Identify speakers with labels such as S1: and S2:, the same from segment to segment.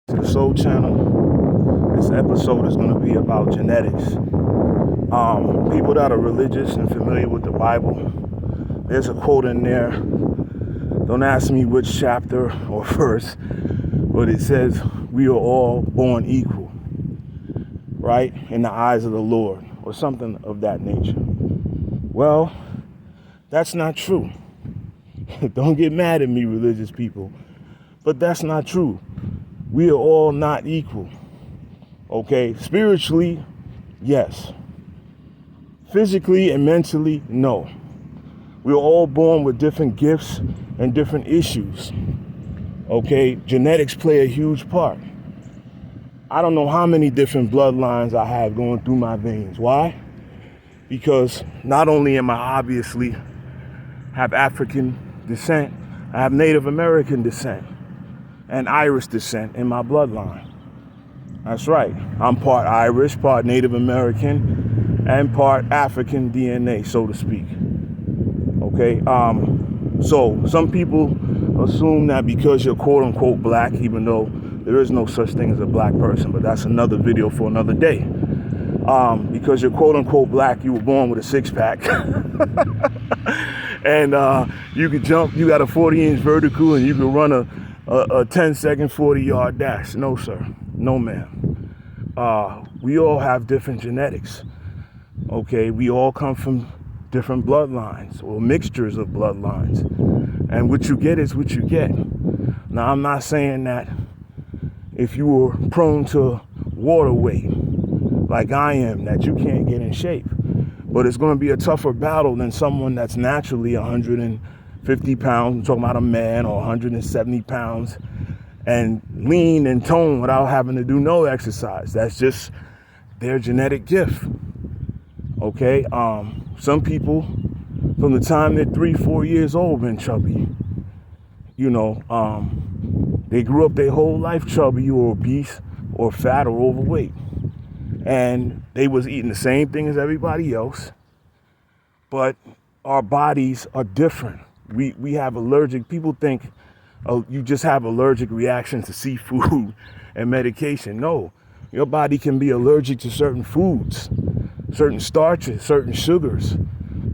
S1: To the Soul Channel. This episode is going to be about genetics. People that are religious and familiar with the Bible, there's a quote in there. Don't ask me which chapter or verse, but it says, we are all born equal, right? In the eyes of the Lord, or something of that nature. Well, that's not true. Don't get mad at me, religious people, but that's not true. We are all not equal, okay? Spiritually, yes. Physically and mentally, no. We're all born with different gifts and different issues, okay? Genetics play a huge part. I don't know how many different bloodlines I have going through my veins. Why? Because not only am I obviously have African descent, I have Native American descent and Irish descent in my bloodline. That's right. I'm part Irish, part Native American, and part African DNA, so to speak. Okay. So some people assume that because you're quote unquote black, even though there is no such thing as a black person, but that's another video for another day. Because you're quote unquote black, you were born with a six pack. And you could jump, you got a 40-inch vertical, and you could run a 10-second 40-yard dash. No, sir. No, ma'am. We all have different genetics. Okay, we all come from different bloodlines or mixtures of bloodlines. And what you get is what you get. Now, I'm not saying that if you were prone to water weight, like I am, that you can't get in shape. But it's going to be a tougher battle than someone that's naturally 150 pounds, I'm talking about a man, or 170 pounds, and lean and toned without having to do no exercise. That's just their genetic gift. Okay? Some people, from the time they're 3-4 years old, been chubby. You know, they grew up their whole life chubby or obese or fat or overweight. And they was eating the same thing as everybody else, but our bodies are different. We have allergic, people think, oh, you just have allergic reactions to seafood and medication. No, your body can be allergic to certain foods, certain starches, certain sugars,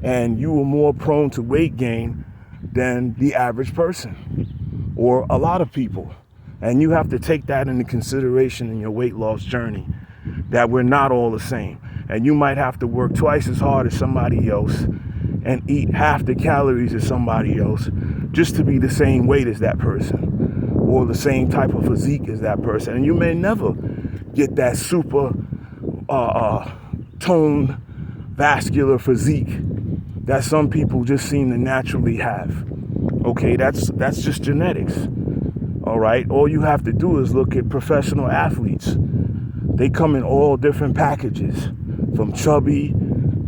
S1: and you are more prone to weight gain than the average person or a lot of people. And you have to take that into consideration in your weight loss journey, that we're not all the same. And you might have to work twice as hard as somebody else and eat half the calories as somebody else just to be the same weight as that person or the same type of physique as that person. And you may never get that super toned vascular physique that some people just seem to naturally have. Okay, that's just genetics. All right, all you have to do is look at professional athletes. They come in all different packages, from chubby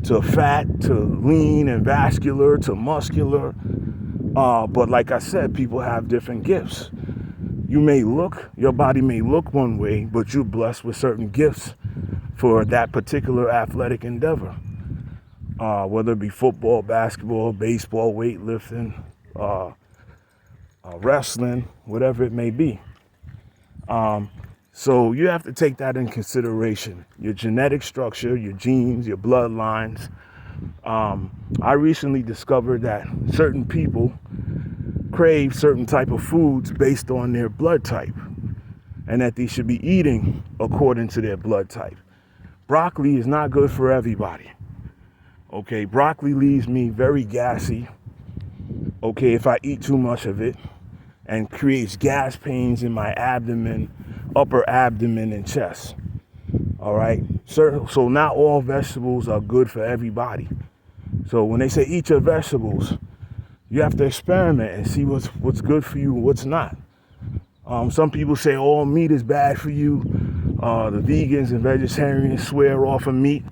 S1: to fat to lean and vascular to muscular. But like I said, people have different gifts. Your body may look one way, but you're blessed with certain gifts for that particular athletic endeavor. Whether it be football, basketball, baseball, weightlifting, wrestling, whatever it may be. So you have to take that in consideration. Your genetic structure, your genes, your bloodlines. I recently discovered that certain people crave certain type of foods based on their blood type, and that they should be eating according to their blood type. Broccoli is not good for everybody. Okay, broccoli leaves me very gassy, okay, if I eat too much of it, and creates gas pains in my abdomen, upper abdomen, and chest. All right, so not all vegetables are good for everybody. So when they say eat your vegetables, you have to experiment and see what's good for you and what's not. Some people say all meat is bad for you. The vegans and vegetarians swear off of meat,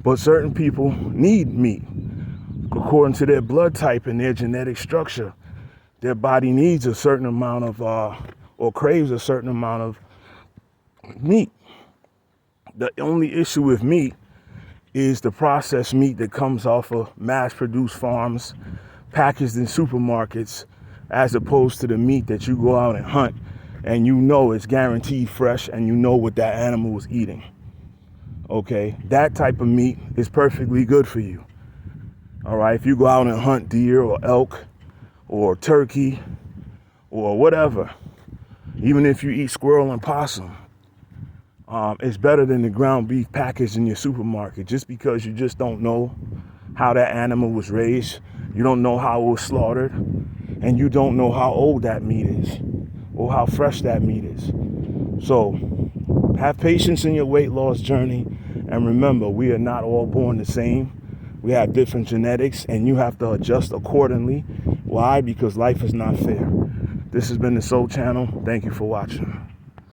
S1: but certain people need meat according to their blood type and their genetic structure. Their body needs a certain amount of, or craves a certain amount of meat. The only issue with meat is the processed meat that comes off of mass-produced farms, packaged in supermarkets, as opposed to the meat that you go out and hunt and you know it's guaranteed fresh, and you know what that animal was eating. Okay, that type of meat is perfectly good for you. All right, if you go out and hunt deer or elk or turkey or whatever, even if you eat squirrel and possum, it's better than the ground beef packaged in your supermarket, just because you just don't know how that animal was raised. You don't know how it was slaughtered, and you don't know how old that meat is or how fresh that meat is. So have patience in your weight loss journey, and remember, we are not all born the same. We have different genetics, and you have to adjust accordingly. Why? Because life is not fair. This has been the Soul Channel. Thank you for watching.